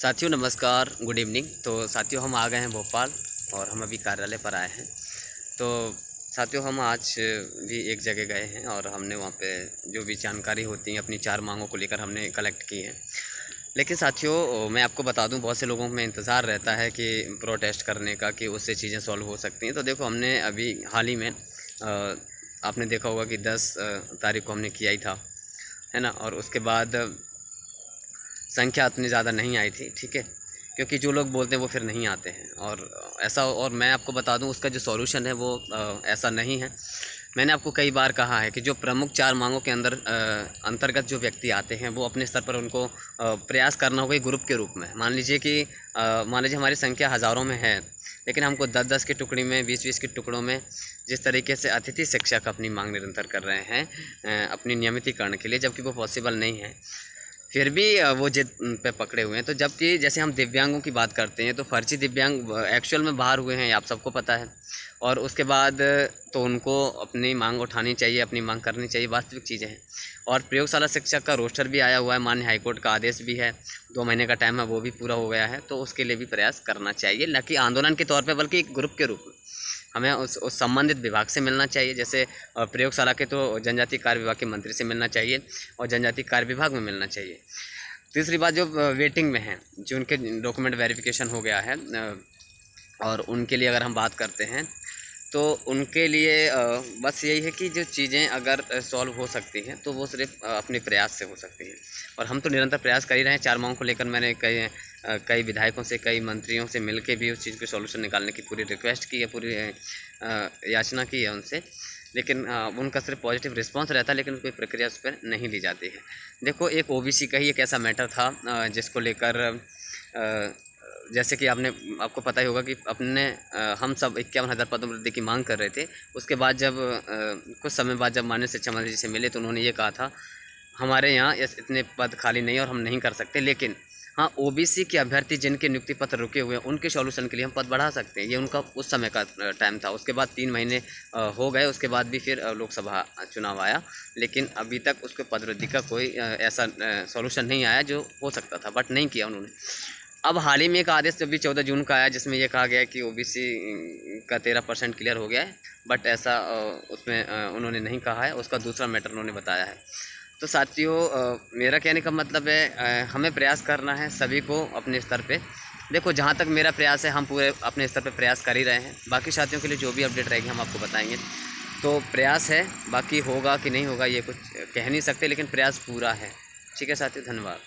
साथियों नमस्कार, good evening. तो साथियों हम आ गए हैं भोपाल और हम अभी कार्यालय पर आए हैं। तो साथियों हम आज भी एक जगह गए हैं और हमने वहाँ पे जो भी जानकारी होती है अपनी 4 मांगों को लेकर हमने कलेक्ट की है। लेकिन साथियों मैं आपको बता दूं, बहुत से लोगों में इंतज़ार रहता है कि प्रोटेस्ट करने का, कि उससे चीज़ें सॉल्व हो सकती हैं। तो देखो हमने अभी हाल ही में आपने देखा होगा कि 10 तारीख को हमने किया ही था, है ना। और उसके बाद संख्या उतनी ज़्यादा नहीं आई थी, ठीक है, क्योंकि जो लोग बोलते हैं वो फिर नहीं आते हैं। और ऐसा, और मैं आपको बता दूं उसका जो सॉल्यूशन है वो ऐसा नहीं है। मैंने आपको कई बार कहा है कि जो प्रमुख 4 मांगों के अंतर्गत जो व्यक्ति आते हैं वो अपने स्तर पर उनको प्रयास करना होगा ग्रुप के रूप में। मान लीजिए हमारी संख्या हज़ारों में है, लेकिन हमको 10-10 की टुकड़ी में, 20-20 के टुकड़ों में, जिस तरीके से अतिथि शिक्षक अपनी मांग निरंतर कर रहे हैं अपनी नियमितीकरण के लिए, जबकि वो पॉसिबल नहीं है, फिर भी वो जिद पे पकड़े हुए हैं। तो जबकि जैसे हम दिव्यांगों की बात करते हैं तो फर्जी दिव्यांग एक्चुअल में बाहर हुए हैं, आप सबको पता है। और उसके बाद तो उनको अपनी मांग उठानी चाहिए, अपनी मांग करनी चाहिए, वास्तविक चीज़ें हैं। और प्रयोगशाला शिक्षक का रोस्टर भी आया हुआ है, माननीय हाईकोर्ट का आदेश भी है, 2 महीने का टाइम है, वो भी पूरा हो गया है। तो उसके लिए भी प्रयास करना चाहिए, न कि आंदोलन के तौर पर बल्कि एक ग्रुप के रूप में। हमें उस संबंधित विभाग से मिलना चाहिए। जैसे प्रयोगशाला के तो जनजातीय कार्य विभाग के मंत्री से मिलना चाहिए और जनजातीय कार्य विभाग में मिलना चाहिए। तीसरी बात, जो वेटिंग में हैं, जो उनके डॉक्यूमेंट वेरिफिकेशन हो गया है और उनके लिए अगर हम बात करते हैं तो उनके लिए बस यही है कि जो चीज़ें अगर सॉल्व हो सकती हैं तो वो सिर्फ अपने प्रयास से हो सकती हैं। और हम तो निरंतर प्रयास कर ही रहे हैं। 4 मांगों को लेकर मैंने कई विधायकों से, कई मंत्रियों से मिल के भी उस चीज़ को सॉल्यूशन निकालने की पूरी रिक्वेस्ट की है, पूरी याचना की है उनसे। लेकिन उनका सिर्फ पॉजिटिव रिस्पांस रहता है, लेकिन कोई प्रक्रिया उस पर नहीं ली जाती है। देखो, एक ओबीसी का ही एक ऐसा मैटर था जिसको लेकर जैसे कि आपको पता ही होगा कि हम सब 51,000 पदोन्नति की मांग कर रहे थे। उसके बाद जब कुछ समय बाद जब माननीय शिक्षा मंत्री जी से मिले तो उन्होंने ये कहा था, हमारे यहाँ इतने पद खाली नहीं और हम नहीं कर सकते, लेकिन हाँ, ओबीसी के अभ्यर्थी जिनके नियुक्ति पत्र रुके हुए हैं उनके सॉल्यूशन के लिए हम पद बढ़ा सकते हैं। ये उनका उस समय का टाइम था। उसके बाद 3 महीने हो गए, उसके बाद भी फिर लोकसभा चुनाव आया, लेकिन अभी तक उसको पदवृद्धि का कोई ऐसा सॉल्यूशन नहीं आया जो हो सकता था, बट नहीं किया उन्होंने। अब हाल ही में एक आदेश जब भी 14 जून का आया, जिसमें ये कहा गया है कि ओबीसी का 13% क्लियर हो गया है, बट ऐसा उसमें उन्होंने नहीं कहा है। उसका दूसरा मैटर उन्होंने बताया है। तो साथियों मेरा कहने का मतलब है हमें प्रयास करना है सभी को अपने स्तर पे। देखो, जहाँ तक मेरा प्रयास है हम पूरे अपने स्तर पे प्रयास कर ही रहे हैं। बाकी साथियों के लिए जो भी अपडेट रहेगी हम आपको बताएंगे। तो प्रयास है, बाकी होगा कि नहीं होगा ये कुछ कह नहीं सकते, लेकिन प्रयास पूरा है। ठीक है साथियों, धन्यवाद।